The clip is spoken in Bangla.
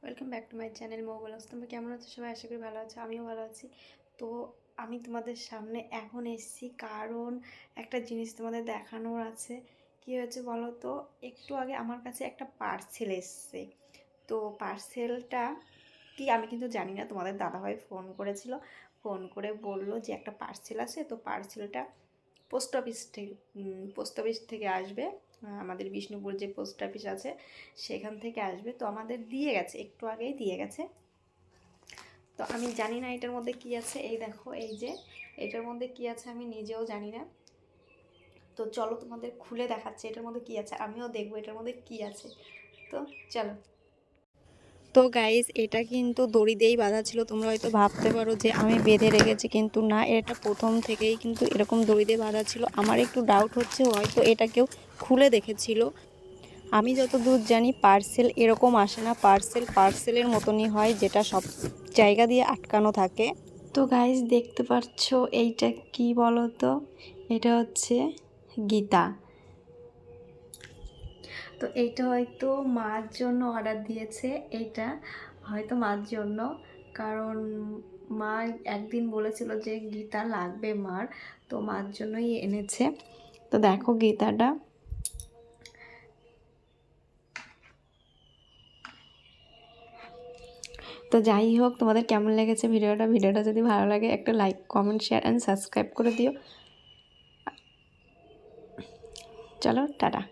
Welcome back to my channel Mou blogs. তোমরা কেমন আছো সবাই? আশা করি ভালো আছো, আমিও ভালো আছি। তো আমি তোমাদের সামনে এখন এসেছি কারণ একটা জিনিস তোমাদের দেখানোর আছে। কি হয়েছে বলো তো? একটু আগে আমার কাছে একটা পার্সেল এসছে। তো পার্সেলটা কি আমি কিন্তু জানি না, তোমাদের দাদাভাই ফোন করেছিল, ফোন করে বলল যে একটা পার্সেল আছে। তো পার্সেলটা পোস্ট অফিস থেকে আসবে। আমাদের বিষ্ণুপুর যে পোস্ট অফিস আছে সেখান থেকে আসবে। তো আমাদের দিয়ে গেছে, একটু আগেই দিয়ে গেছে। তো আমি জানি না এটার মধ্যে কি আছে। এই দেখো, এই যে এটার মধ্যে কি আছে আমি নিজেও জানি না। তো চলো তোমাদের খুলে দেখাচ্ছে এটার মধ্যে কি আছে, আমিও দেখবো এটার মধ্যে কি আছে। তো চলো। তো গাইস, এটা কিন্তু দড়ি দিয়েই বাঁধা ছিল। তোমরা হয়তো ভাবতে পারো যে আমি বেঁধে রেখেছি, কিন্তু না, এটা প্রথম থেকেই কিন্তু এরকম দড়ি দিয়ে বাঁধা ছিল। আমার একটু ডাউট হচ্ছে হয়তো এটা কেউ খুলে দেখেছিল। আমি যতদূর জানি পার্সেল এরকম আসে না, পার্সেলের মতনই হয়, যেটা সব জায়গা দিয়ে আটকানো থাকে। তো গাইস, দেখতে পাচ্ছ এইটা কি বলো তো? এটা হচ্ছে গীতা। তো এইটা হয়তো মার জন্য অর্ডার দিয়েছে, এইটা হয়তো মার জন্য। কারণ মা একদিন বলেছিল যে গীতা লাগবে মার, তো মার জন্যই এনেছে। তো দেখো গীতাটা। তো যাই হোক, তোমাদের কেমন লেগেছে ভিডিওটা যদি ভালো লাগে একটা like, comment, share and subscribe করে দিও। চলো, টাটা।